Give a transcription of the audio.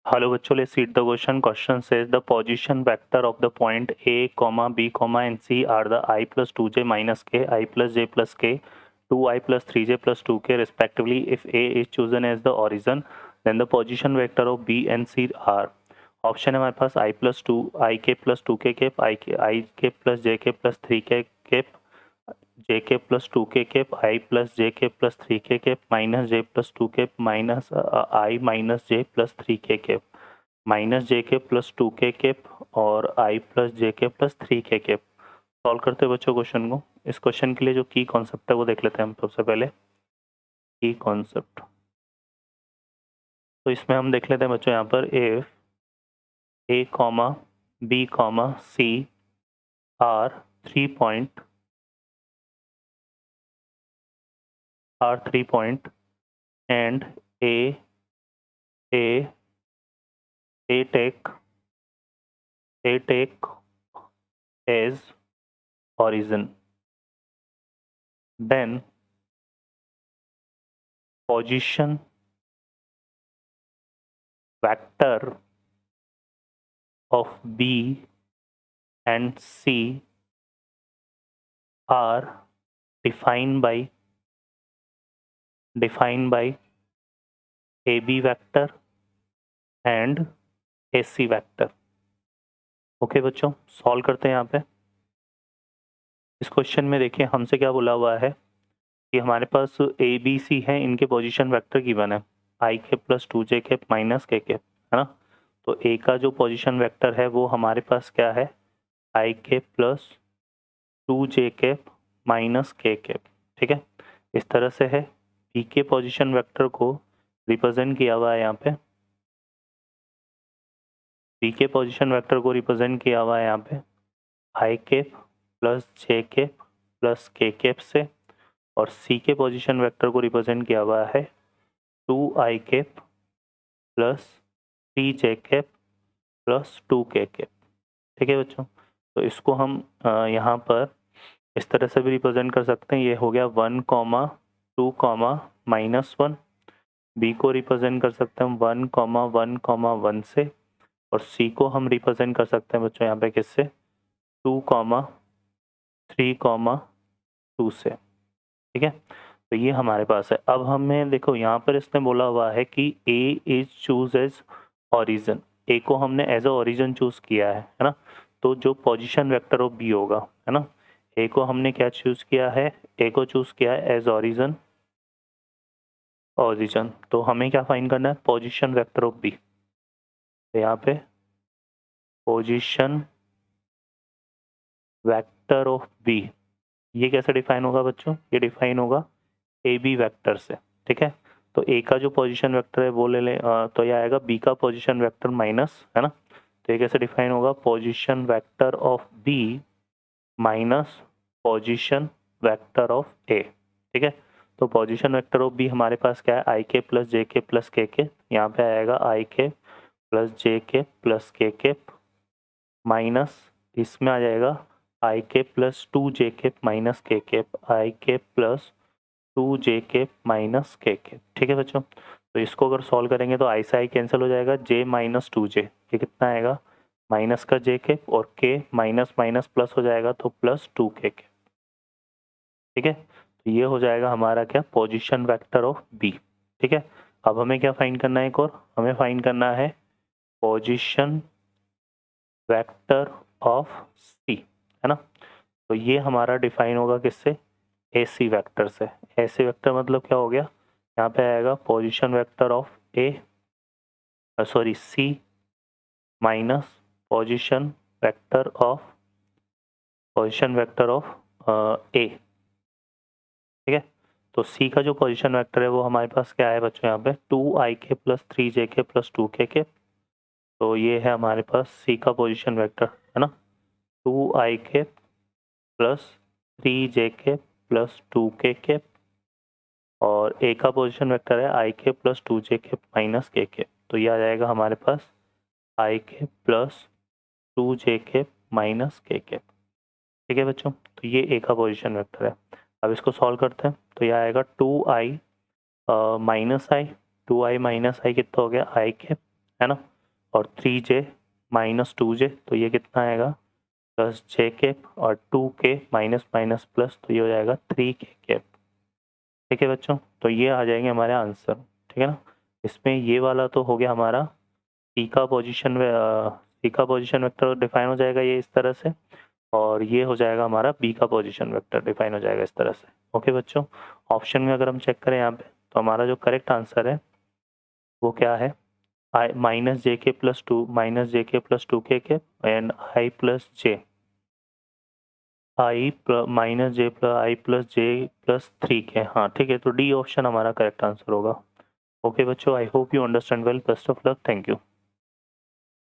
Hello बच्चों, let's read the question. Question says the position vector of the point a, b, and c are the I plus 2j minus k, I plus j plus k, 2i plus 3j plus 2k respectively. If a is chosen as the origin, then the position vector of b and c are. ऑप्शन है हमारे पास i plus 2 i k plus 2k cap, i k plus j k plus 3k cap, j k plus 2k cap, i plus j k plus 3k cap, minus j plus 2 cap, minus i minus j plus 3k cap, minus j k plus 2k cap और आई plus j k plus 3k cap. Solve करते हैं बच्चों question को. इस question के लिए जो की कॉन्सेप्ट है वो देख लेते हैं हम सबसे पहले. की कॉन्सेप्ट तो इसमें हम देख लेते हैं बच्चों यहाँ पर if A comma B comma C are 3 point and a take as origin, then position vector of B and C are defined by AB vector and AC vector. Okay बच्चों, सॉल्व करते हैं यहाँ पे. इस क्वेश्चन में देखिए हमसे क्या बोला हुआ है कि हमारे पास ए बी सी है, इनके पोजीशन वेक्टर गिवन है आई के प्लस 2j के माइनस के है ना. तो ए का जो पोजीशन वेक्टर है वो हमारे पास क्या है, आई के प्लस 2j के माइनस के. ठीक है, इस तरह से है. बी के पोजीशन वेक्टर को रिप्रेजेंट किया हुआ है यहाँ पे, बी के पोजीशन वेक्टर को रिप्रेजेंट किया हुआ है यहाँ पे i cap plus j cap plus k cap से, और सी के पोजीशन वेक्टर को रिप्रेजेंट किया हुआ है 2i cap plus 3j cap plus 2k cap. ठीक है बच्चों, तो इसको हम यहाँ पर इस तरह से भी रिप्रेजेंट कर सकते हैं. ये हो गया 1, 2, -1. बी को रिप्रेजेंट कर सकते हैं 1, 1, 1 से, और सी को हम रिप्रेजेंट कर सकते हैं बच्चों यहाँ पे किससे, 2, 3, 2 से. ठीक है, तो ये हमारे पास है. अब हमें देखो यहाँ पर इसने बोला हुआ है कि ए इज चूज एज ऑरिजिन. ए को हमने एज अ ऑरिजिन चूज किया है ना. तो जो पोजीशन वेक्टर ऑफ बी होगा है ना, ए को हमने क्या चूज किया है, ए को चूज किया है एज ऑरिजिन. तो हमें क्या फाइंड करना है, पोजीशन वेक्टर ऑफ बी. तो यहाँ पे पोजीशन वेक्टर ऑफ बी ये कैसे डिफाइन होगा बच्चों, ये डिफाइन होगा ए बी वेक्टर से. ठीक है, तो ए का जो पोजीशन वेक्टर है वो ले लें, तो यह आएगा बी का पोजीशन वेक्टर माइनस, है ना. तो ये कैसे डिफाइन होगा, position vector of b minus position vector of a. ठीक है, तो पोजीशन वेक्टर ऑफ बी हमारे पास क्या है, आई के प्लस जे के प्लस के. यहाँ पे आएगा आई के प्लस जे के प्लस के माइनस इसमें आ जाएगा आई के प्लस 2j के माइनस के, आई के प्लस 2j के माइनस के. ठीक है बच्चों, तो इसको अगर सॉल्व करेंगे तो आई से आई कैंसिल हो जाएगा, j माइनस 2j, ये कितना आएगा माइनस का j के, और k माइनस माइनस प्लस हो जाएगा तो प्लस 2k. ठीक है, तो ये हो जाएगा हमारा क्या, पोजीशन वेक्टर ऑफ b. ठीक है, अब हमें क्या फाइंड करना है, एक और हमें फाइंड करना है पोजीशन वेक्टर ऑफ c, है ना. तो ये हमारा डिफाइन होगा किससे, AC वेक्टर से. AC वेक्टर मतलब क्या हो गया, यहाँ पे आएगा position vector of C minus position vector of A. ठीक है, तो C का जो पोजीशन वेक्टर है वो हमारे पास क्या है बच्चों, यहाँ पे 2ik plus 3jk plus 2k. तो ये है हमारे पास C का पोजीशन वेक्टर, है ना, 2ik plus 3jk plus 2k, और A का पोजीशन वेक्टर है आई के प्लस 2j के माइनस के. तो ये आ जाएगा हमारे पास आई के प्लस 2j के माइनस के. ठीक है बच्चों, तो ये A का पोजीशन वेक्टर है. अब इसको सॉल्व करते हैं, तो यह आएगा 2i माइनस आई, 2i माइनस आई कितना हो गया, आई के, है ना. और 3j माइनस 2j, तो ये कितना आएगा प्लस जे कैप, और 2k माइनस माइनस प्लस, तो ये हो जाएगा 3k कैप। ठीक है बच्चों, तो ये आ जाएंगे हमारे आंसर। ठीक है ना, इसमें ये वाला तो हो गया हमारा सी का पोजीशन वेक्टर डिफाइन हो जाएगा ये इस तरह से, और ये हो जाएगा हमारा बी का पोजीशन वेक्टर डिफाइन हो जाएगा इस तरह से। ओके बच्चों, ऑप्शन में अगर हम चेक करें यहाँ पे, तो हमारा जो करेक्ट आंसर है वो क्या है, आई minus j k plus two के and I plus J minus j plus I plus J plus 3k। हाँ ठीक है, तो डी ऑप्शन हमारा करेक्ट आंसर होगा। ओके बच्चों, I hope you understand well, best of luck, thank you.